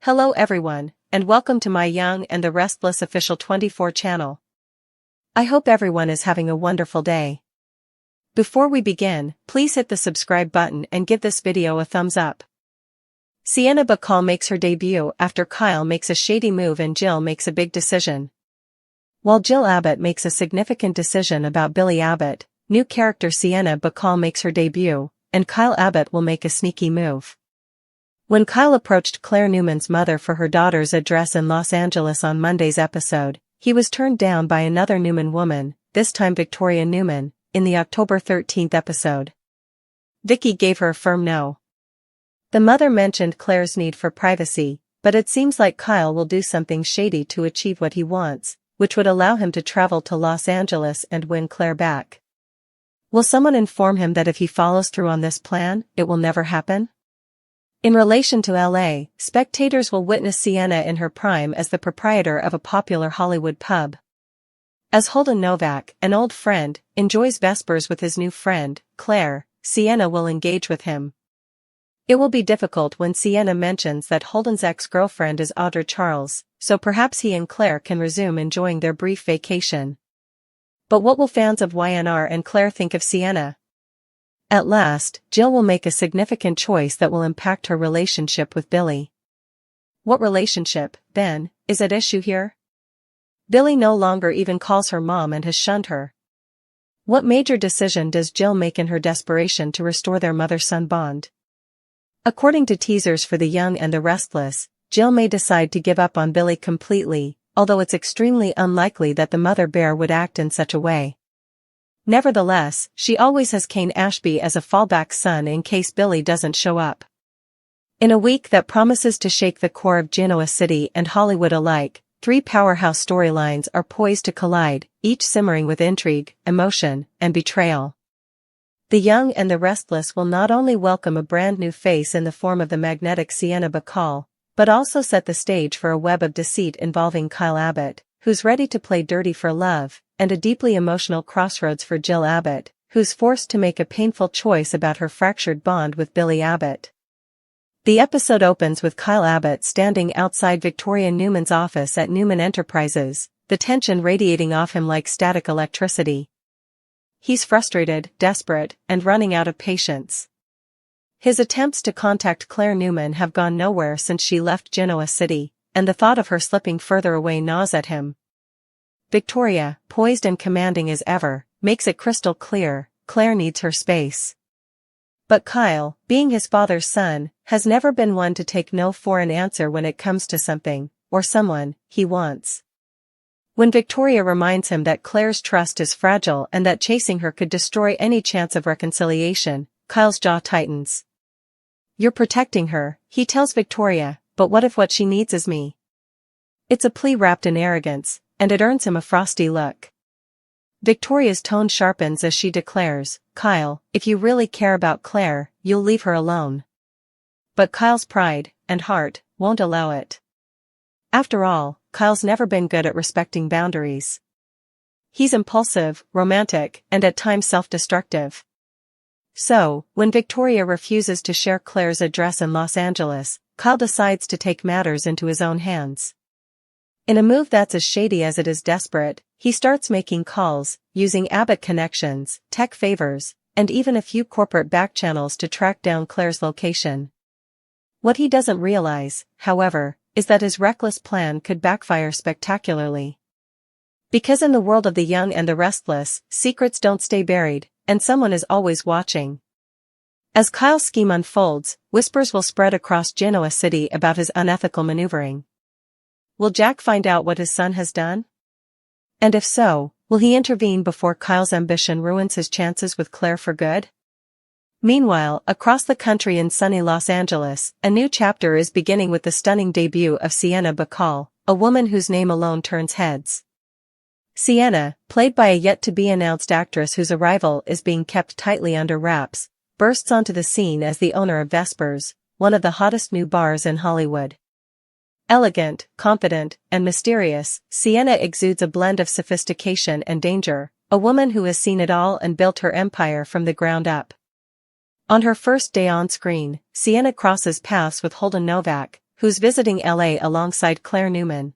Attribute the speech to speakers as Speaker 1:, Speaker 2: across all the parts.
Speaker 1: Hello everyone, and welcome to my Young and the Restless official 24 channel. I hope everyone is having a wonderful day. Before we begin, please hit the subscribe button and give this video a thumbs up. Sienna Bacall makes her debut after Kyle makes a shady move and Jill makes a big decision. While Jill Abbott makes a significant decision about Billy Abbott, new character Sienna Bacall makes her debut, and Kyle Abbott will make a sneaky move. When Kyle approached Claire Newman's mother for her daughter's address in Los Angeles on Monday's episode, he was turned down by another Newman woman, this time Victoria Newman, in the October 13th episode. Vicky gave her a firm no. The mother mentioned Claire's need for privacy, but it seems like Kyle will do something shady to achieve what he wants, which would allow him to travel to Los Angeles and win Claire back. Will someone inform him that if he follows through on this plan, it will never happen? In relation to LA, spectators will witness Sienna in her prime as the proprietor of a popular Hollywood pub. As Holden Novak, an old friend, enjoys vespers with his new friend, Claire, Sienna will engage with him. It will be difficult when Sienna mentions that Holden's ex-girlfriend is Audra Charles, so perhaps he and Claire can resume enjoying their brief vacation. But what will fans of YNR and Claire think of Sienna? At last, Jill will make a significant choice that will impact her relationship with Billy. What relationship, then, is at issue here? Billy no longer even calls her mom and has shunned her. What major decision does Jill make in her desperation to restore their mother-son bond? According to teasers for The Young and the Restless, Jill may decide to give up on Billy completely, although it's extremely unlikely that the mother bear would act in such a way. Nevertheless, she always has Kane Ashby as a fallback son in case Billy doesn't show up. In a week that promises to shake the core of Genoa City and Hollywood alike, three powerhouse storylines are poised to collide, each simmering with intrigue, emotion, and betrayal. The Young and the Restless will not only welcome a brand new face in the form of the magnetic Sienna Bacall, but also set the stage for a web of deceit involving Kyle Abbott, who's ready to play dirty for love, and a deeply emotional crossroads for Jill Abbott, who's forced to make a painful choice about her fractured bond with Billy Abbott. The episode opens with Kyle Abbott standing outside Victoria Newman's office at Newman Enterprises, the tension radiating off him like static electricity. He's frustrated, desperate, and running out of patience. His attempts to contact Claire Newman have gone nowhere since she left Genoa City, and the thought of her slipping further away gnaws at him. Victoria, poised and commanding as ever, makes it crystal clear, Claire needs her space. But Kyle, being his father's son, has never been one to take no for an answer when it comes to something, or someone, he wants. When Victoria reminds him that Claire's trust is fragile and that chasing her could destroy any chance of reconciliation, Kyle's jaw tightens. "You're protecting her," he tells Victoria, "but what if what she needs is me?" It's a plea wrapped in arrogance, and it earns him a frosty look. Victoria's tone sharpens as she declares, "Kyle, if you really care about Claire, you'll leave her alone." But Kyle's pride, and heart, won't allow it. After all, Kyle's never been good at respecting boundaries. He's impulsive, romantic, and at times self-destructive. So, when Victoria refuses to share Claire's address in Los Angeles, Kyle decides to take matters into his own hands. In a move that's as shady as it is desperate, he starts making calls, using Abbott connections, tech favors, and even a few corporate backchannels to track down Claire's location. What he doesn't realize, however, is that his reckless plan could backfire spectacularly. Because in the world of The Young and the Restless, secrets don't stay buried, and someone is always watching. As Kyle's scheme unfolds, whispers will spread across Genoa City about his unethical maneuvering. Will Jack find out what his son has done? And if so, will he intervene before Kyle's ambition ruins his chances with Claire for good? Meanwhile, across the country in sunny Los Angeles, a new chapter is beginning with the stunning debut of Sienna Bacall, a woman whose name alone turns heads. Sienna, played by a yet-to-be-announced actress whose arrival is being kept tightly under wraps, bursts onto the scene as the owner of Vespers, one of the hottest new bars in Hollywood. Elegant, confident, and mysterious, Sienna exudes a blend of sophistication and danger, a woman who has seen it all and built her empire from the ground up. On her first day on screen, Sienna crosses paths with Holden Novak, who's visiting LA alongside Claire Newman.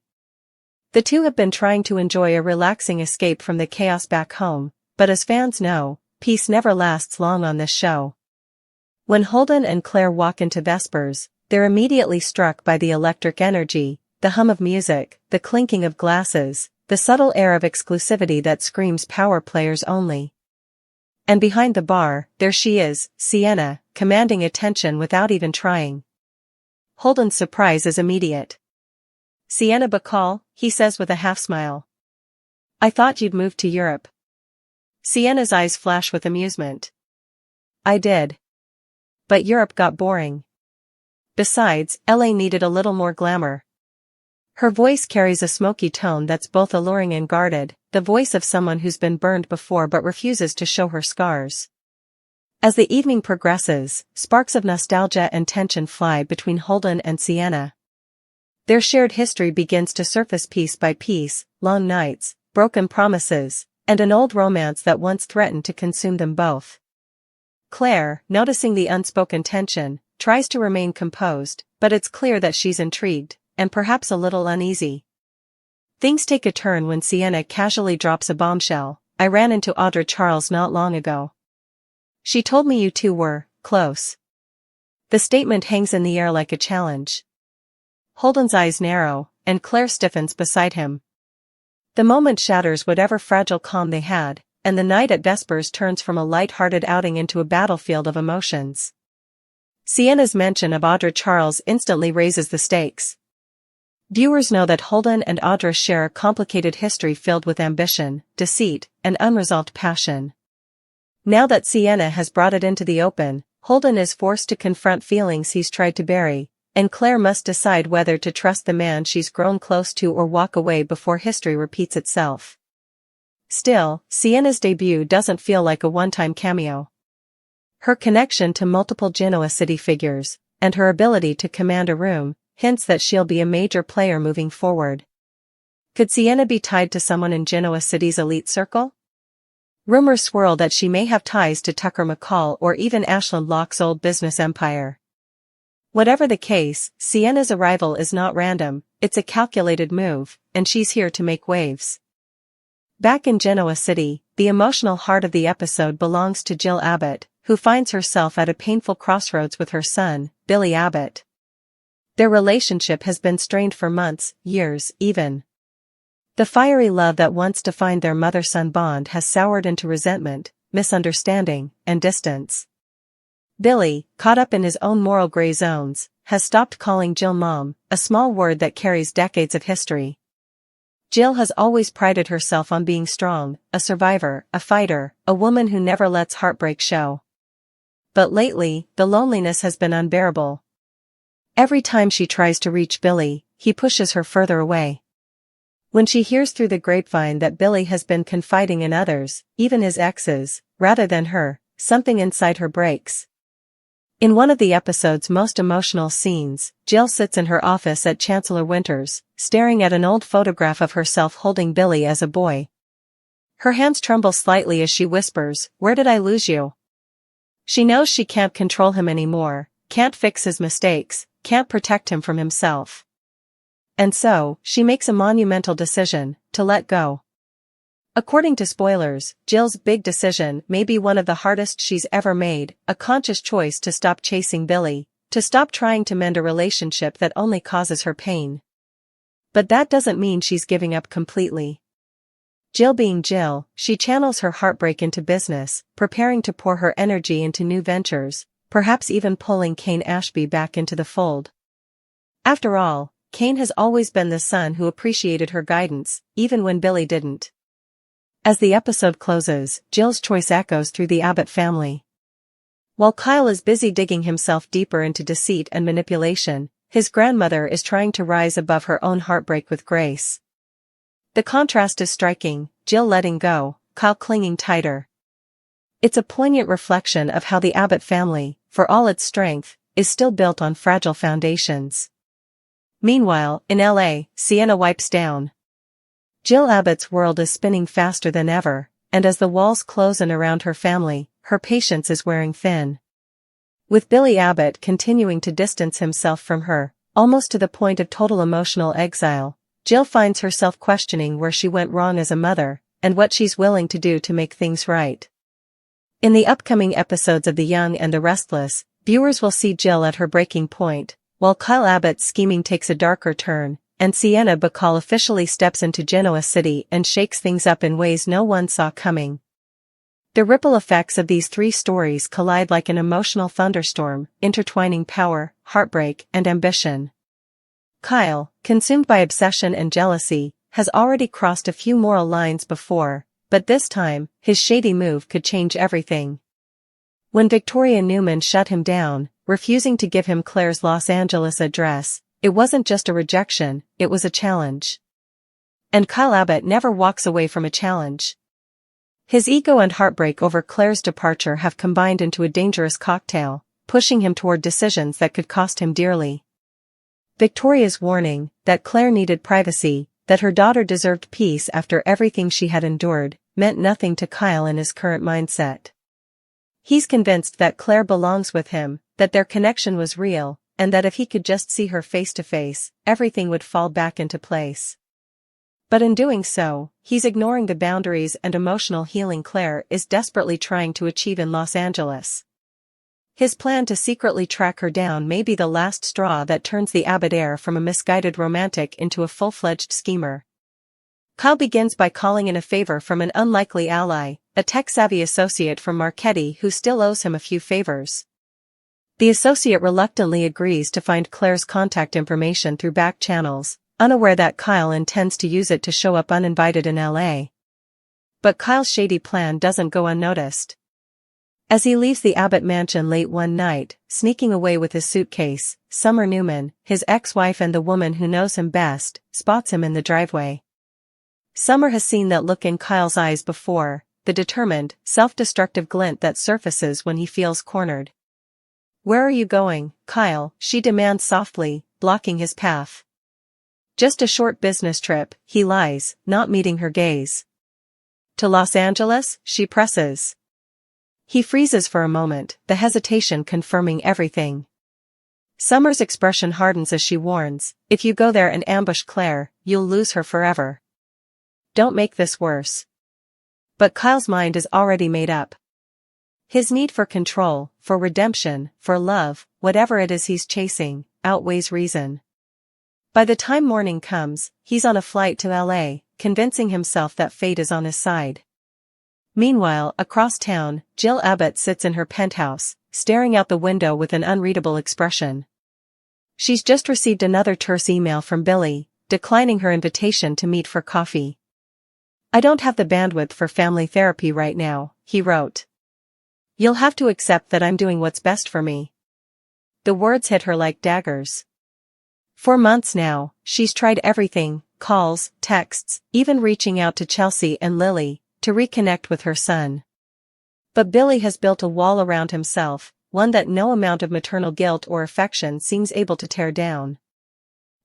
Speaker 1: The two have been trying to enjoy a relaxing escape from the chaos back home, but as fans know, peace never lasts long on this show. When Holden and Claire walk into Vespers, they're immediately struck by the electric energy, the hum of music, the clinking of glasses, the subtle air of exclusivity that screams power players only. And behind the bar, there she is, Sienna, commanding attention without even trying. Holden's surprise is immediate. "Sienna Bacall," he says with a half-smile. "I thought you'd moved to Europe." Sienna's eyes flash with amusement. "I did. But Europe got boring. Besides, LA needed a little more glamour." Her voice carries a smoky tone that's both alluring and guarded, the voice of someone who's been burned before but refuses to show her scars. As the evening progresses, sparks of nostalgia and tension fly between Holden and Sienna. Their shared history begins to surface piece by piece, long nights, broken promises, and an old romance that once threatened to consume them both. Claire, noticing the unspoken tension, tries to remain composed, but it's clear that she's intrigued, and perhaps a little uneasy. Things take a turn when Sienna casually drops a bombshell. "I ran into Audra Charles not long ago. She told me you two were close." The statement hangs in the air like a challenge. Holden's eyes narrow, and Claire stiffens beside him. The moment shatters whatever fragile calm they had, and the night at Vespers turns from a light-hearted outing into a battlefield of emotions. Sienna's mention of Audra Charles instantly raises the stakes. Viewers know that Holden and Audra share a complicated history filled with ambition, deceit, and unresolved passion. Now that Sienna has brought it into the open, Holden is forced to confront feelings he's tried to bury, and Claire must decide whether to trust the man she's grown close to or walk away before history repeats itself. Still, Sienna's debut doesn't feel like a one-time cameo. Her connection to multiple Genoa city figures, and her ability to command a room, hints that she'll be a major player moving forward. Could Sienna be tied to someone in Genoa City's elite circle? Rumors swirl that she may have ties to Tucker Bacall or even Ashland Locke's old business empire. Whatever the case, Sienna's arrival is not random, it's a calculated move, and she's here to make waves. Back in Genoa City, the emotional heart of the episode belongs to Jill Abbott, who finds herself at a painful crossroads with her son, Billy Abbott. Their relationship has been strained for months, years, even. The fiery love that once defined their mother-son bond has soured into resentment, misunderstanding, and distance. Billy, caught up in his own moral gray zones, has stopped calling Jill mom, a small word that carries decades of history. Jill has always prided herself on being strong, a survivor, a fighter, a woman who never lets heartbreak show. But lately, the loneliness has been unbearable. Every time she tries to reach Billy, he pushes her further away. When she hears through the grapevine that Billy has been confiding in others, even his exes, rather than her, something inside her breaks. In one of the episode's most emotional scenes, Jill sits in her office at Chancellor Winters, staring at an old photograph of herself holding Billy as a boy. Her hands tremble slightly as she whispers, "Where did I lose you?" She knows she can't control him anymore, can't fix his mistakes, can't protect him from himself. And so, she makes a monumental decision, to let go. According to spoilers, Jill's big decision may be one of the hardest she's ever made, a conscious choice to stop chasing Billy, to stop trying to mend a relationship that only causes her pain. But that doesn't mean she's giving up completely. Jill being Jill, she channels her heartbreak into business, preparing to pour her energy into new ventures, perhaps even pulling Kane Ashby back into the fold. After all, Kane has always been the son who appreciated her guidance, even when Billy didn't. As the episode closes, Jill's choice echoes through the Abbott family. While Kyle is busy digging himself deeper into deceit and manipulation, his grandmother is trying to rise above her own heartbreak with grace. The contrast is striking, Jill letting go, Kyle clinging tighter. It's a poignant reflection of how the Abbott family, for all its strength, is still built on fragile foundations. Meanwhile, in LA, Sienna wipes down. Jill Abbott's world is spinning faster than ever, and as the walls close in around her family, her patience is wearing thin. With Billy Abbott continuing to distance himself from her, Almost to the point of total emotional exile, Jill finds herself questioning where she went wrong as a mother, and what she's willing to do to make things right. In the upcoming episodes of The Young and the Restless, viewers will see Jill at her breaking point, while Kyle Abbott's scheming takes a darker turn, and Sienna Bacall officially steps into Genoa City and shakes things up in ways no one saw coming. The ripple effects of these three stories collide like an emotional thunderstorm, intertwining power, heartbreak, and ambition. Kyle, consumed by obsession and jealousy, has already crossed a few moral lines before, but this time, his shady move could change everything. When Victoria Newman shut him down, refusing to give him Claire's Los Angeles address, it wasn't just a rejection, it was a challenge. And Kyle Abbott never walks away from a challenge. His ego and heartbreak over Claire's departure have combined into a dangerous cocktail, pushing him toward decisions that could cost him dearly. Victoria's warning, that Claire needed privacy, that her daughter deserved peace after everything she had endured, meant nothing to Kyle in his current mindset. He's convinced that Claire belongs with him, that their connection was real, and that if he could just see her face to face, everything would fall back into place. But in doing so, he's ignoring the boundaries and emotional healing Claire is desperately trying to achieve in Los Angeles. His plan to secretly track her down may be the last straw that turns the Abbott heir from a misguided romantic into a full-fledged schemer. Kyle begins by calling in a favor from an unlikely ally, a tech-savvy associate from Marchetti who still owes him a few favors. The associate reluctantly agrees to find Claire's contact information through back channels, unaware that Kyle intends to use it to show up uninvited in LA. But Kyle's shady plan doesn't go unnoticed. As he leaves the Abbott mansion late one night, sneaking away with his suitcase, Summer Newman, his ex-wife and the woman who knows him best, spots him in the driveway. Summer has seen that look in Kyle's eyes before, the determined, self-destructive glint that surfaces when he feels cornered. "Where are you going, Kyle?" she demands softly, blocking his path. "Just a short business trip," he lies, not meeting her gaze. "To Los Angeles?" she presses. He freezes for a moment, the hesitation confirming everything. Summer's expression hardens as she warns, "If you go there and ambush Claire, you'll lose her forever. Don't make this worse." But Kyle's mind is already made up. His need for control, for redemption, for love, whatever it is he's chasing, outweighs reason. By the time morning comes, he's on a flight to LA, convincing himself that fate is on his side. Meanwhile, across town, Jill Abbott sits in her penthouse, staring out the window with an unreadable expression. She's just received another terse email from Billy, declining her invitation to meet for coffee. "I don't have the bandwidth for family therapy right now," he wrote. "You'll have to accept that I'm doing what's best for me." The words hit her like daggers. For months now, she's tried everything, calls, texts, even reaching out to Chelsea and Lily, to reconnect with her son. But Billy has built a wall around himself, one that no amount of maternal guilt or affection seems able to tear down.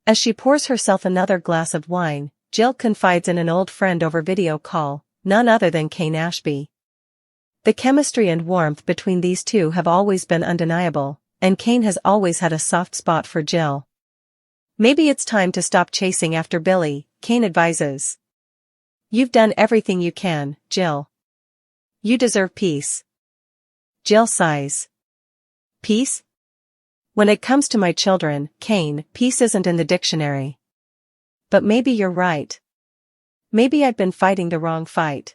Speaker 1: As she pours herself another glass of wine, Jill confides in an old friend over video call, none other than Kane Ashby. The chemistry and warmth between these two have always been undeniable, and Kane has always had a soft spot for Jill. "Maybe it's time to stop chasing after Billy," Kane advises. "You've done everything you can, Jill. You deserve peace." Jill sighs. "Peace? When it comes to my children, Kane, peace isn't in the dictionary. But maybe you're right. Maybe I've been fighting the wrong fight."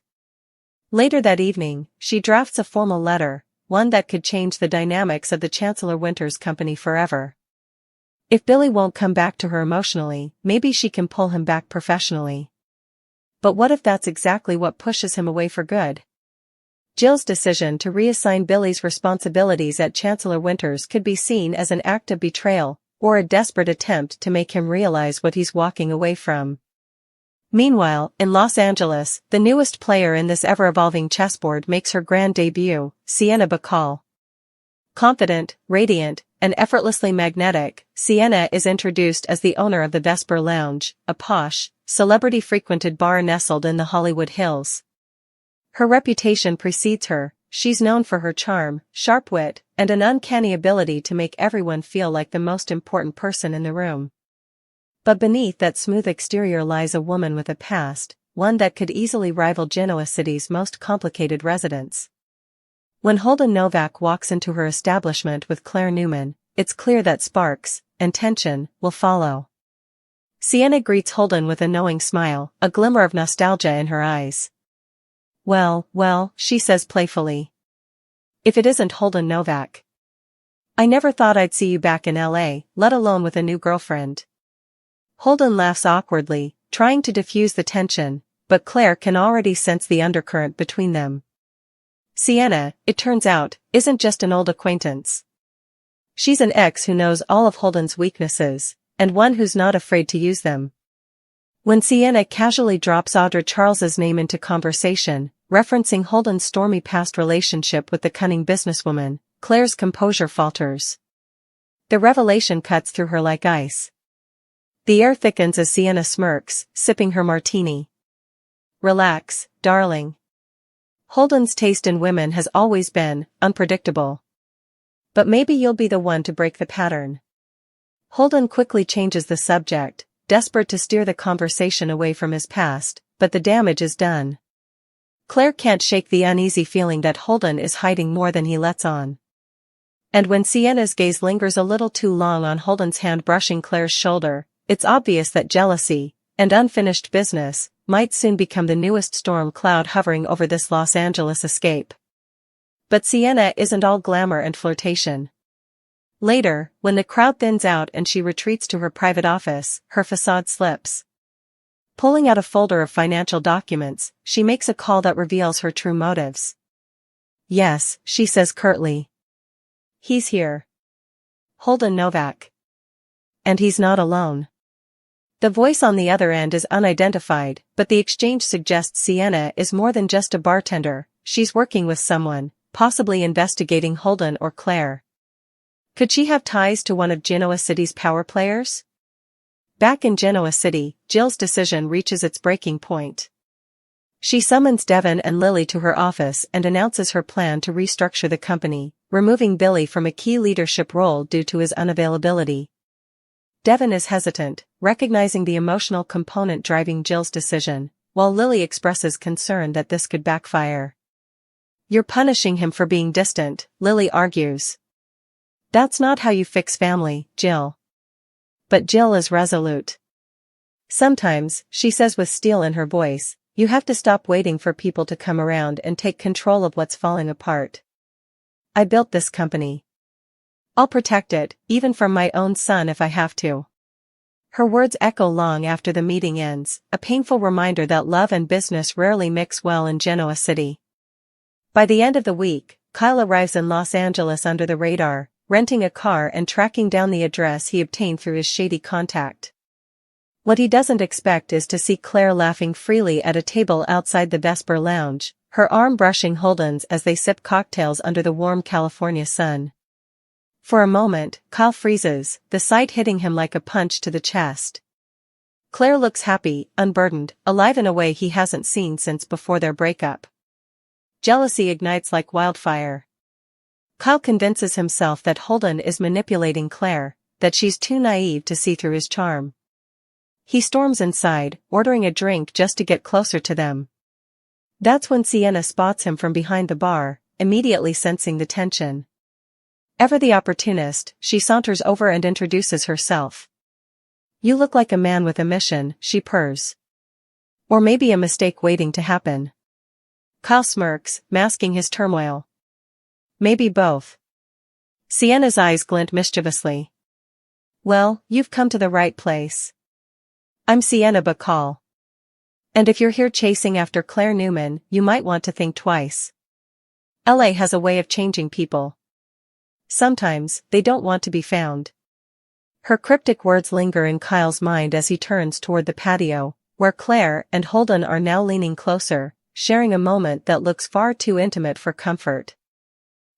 Speaker 1: Later that evening, she drafts a formal letter, one that could change the dynamics of the Chancellor Winters company forever. If Billy won't come back to her emotionally, maybe she can pull him back professionally. But what if that's exactly what pushes him away for good? Jill's decision to reassign Billy's responsibilities at Chancellor Winters could be seen as an act of betrayal, or a desperate attempt to make him realize what he's walking away from. Meanwhile, in Los Angeles, the newest player in this ever-evolving chessboard makes her grand debut, Sienna Bacall. Confident, radiant, and effortlessly magnetic, Sienna is introduced as the owner of the Vesper Lounge, a posh, celebrity-frequented bar nestled in the Hollywood Hills. Her reputation precedes her, she's known for her charm, sharp wit, and an uncanny ability to make everyone feel like the most important person in the room. But beneath that smooth exterior lies a woman with a past, one that could easily rival Genoa City's most complicated residents. When Holden Novak walks into her establishment with Claire Newman, it's clear that sparks, and tension, will follow. Sienna greets Holden with a knowing smile, a glimmer of nostalgia in her eyes. Well, she says playfully. If it isn't Holden Novak. I never thought I'd see you back in LA, let alone with a new girlfriend. Holden laughs awkwardly, trying to diffuse the tension, but Claire can already sense the undercurrent between them. Sienna, it turns out, isn't just an old acquaintance. She's an ex who knows all of Holden's weaknesses, and one who's not afraid to use them. When Sienna casually drops Audra Charles's name into conversation, referencing Holden's stormy past relationship with the cunning businesswoman, Claire's composure falters. The revelation cuts through her like ice. The air thickens as Sienna smirks, sipping her martini. Relax, darling. Holden's taste in women has always been unpredictable. But maybe you'll be the one to break the pattern. Holden quickly changes the subject, desperate to steer the conversation away from his past, but the damage is done. Claire can't shake the uneasy feeling that Holden is hiding more than he lets on. And when Sienna's gaze lingers a little too long on Holden's hand brushing Claire's shoulder, it's obvious that jealousy, and unfinished business, might soon become the newest storm cloud hovering over this Los Angeles escape. But Sienna isn't all glamour and flirtation. Later, when the crowd thins out and she retreats to her private office, her facade slips. Pulling out a folder of financial documents, she makes a call that reveals her true motives. Yes, she says curtly. He's here. Holden Novak. And he's not alone. The voice on the other end is unidentified, but the exchange suggests Sienna is more than just a bartender, she's working with someone, possibly investigating Holden or Claire. Could she have ties to one of Genoa City's power players? Back in Genoa City, Jill's decision reaches its breaking point. She summons Devin and Lily to her office and announces her plan to restructure the company, removing Billy from a key leadership role due to his unavailability. Devin is hesitant, recognizing the emotional component driving Jill's decision, while Lily expresses concern that this could backfire. You're punishing him for being distant, Lily argues. That's not how you fix family, Jill. But Jill is resolute. Sometimes, she says with steel in her voice, you have to stop waiting for people to come around and take control of what's falling apart. I built this company. I'll protect it, even from my own son if I have to. Her words echo long after the meeting ends, a painful reminder that love and business rarely mix well in Genoa City. By the end of the week, Kyle arrives in Los Angeles under the radar, renting a car and tracking down the address he obtained through his shady contact. What he doesn't expect is to see Claire laughing freely at a table outside the Vesper Lounge, her arm brushing Holden's as they sip cocktails under the warm California sun. For a moment, Kyle freezes, the sight hitting him like a punch to the chest. Claire looks happy, unburdened, alive in a way he hasn't seen since before their breakup. Jealousy ignites like wildfire. Kyle convinces himself that Holden is manipulating Claire, that she's too naive to see through his charm. He storms inside, ordering a drink just to get closer to them. That's when Sienna spots him from behind the bar, immediately sensing the tension. Ever the opportunist, she saunters over and introduces herself. You look like a man with a mission, she purrs. Or maybe a mistake waiting to happen. Kyle smirks, masking his turmoil. Maybe both. Sienna's eyes glint mischievously. Well, you've come to the right place. I'm Sienna Bacall. And if you're here chasing after Claire Newman, you might want to think twice. LA has a way of changing people. Sometimes, they don't want to be found. Her cryptic words linger in Kyle's mind as he turns toward the patio, where Claire and Holden are now leaning closer, sharing a moment that looks far too intimate for comfort.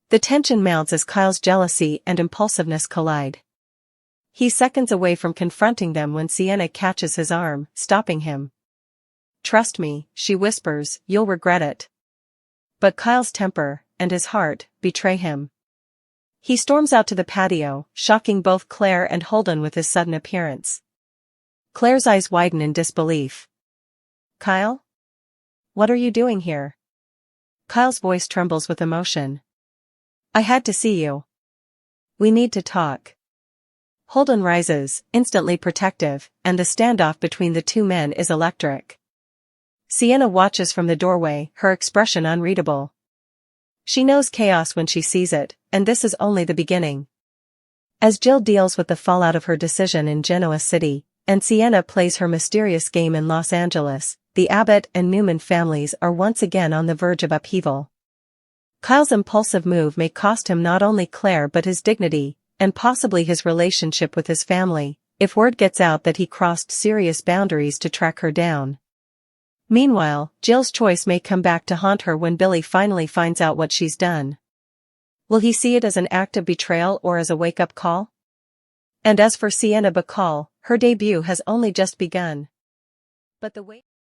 Speaker 1: The tension mounts as Kyle's jealousy and impulsiveness collide. He's seconds away from confronting them when Sienna catches his arm, stopping him. Trust me, she whispers, you'll regret it. But Kyle's temper, and his heart, betray him. He storms out to the patio, shocking both Claire and Holden with his sudden appearance. Claire's eyes widen in disbelief. "Kyle? What are you doing here?" Kyle's voice trembles with emotion. "I had to see you. We need to talk." Holden rises, instantly protective, and the standoff between the two men is electric. Sienna watches from the doorway, her expression unreadable. She knows chaos when she sees it, and this is only the beginning. As Jill deals with the fallout of her decision in Genoa City, and Sienna plays her mysterious game in Los Angeles, the Abbott and Newman families are once again on the verge of upheaval. Kyle's impulsive move may cost him not only Claire but his dignity, and possibly his relationship with his family, if word gets out that he crossed serious boundaries to track her down. Meanwhile, Jill's choice may come back to haunt her when Billy finally finds out what she's done. Will he see it as an act of betrayal or as a wake-up call? And as for Sienna Bacall, her debut has only just begun. But the way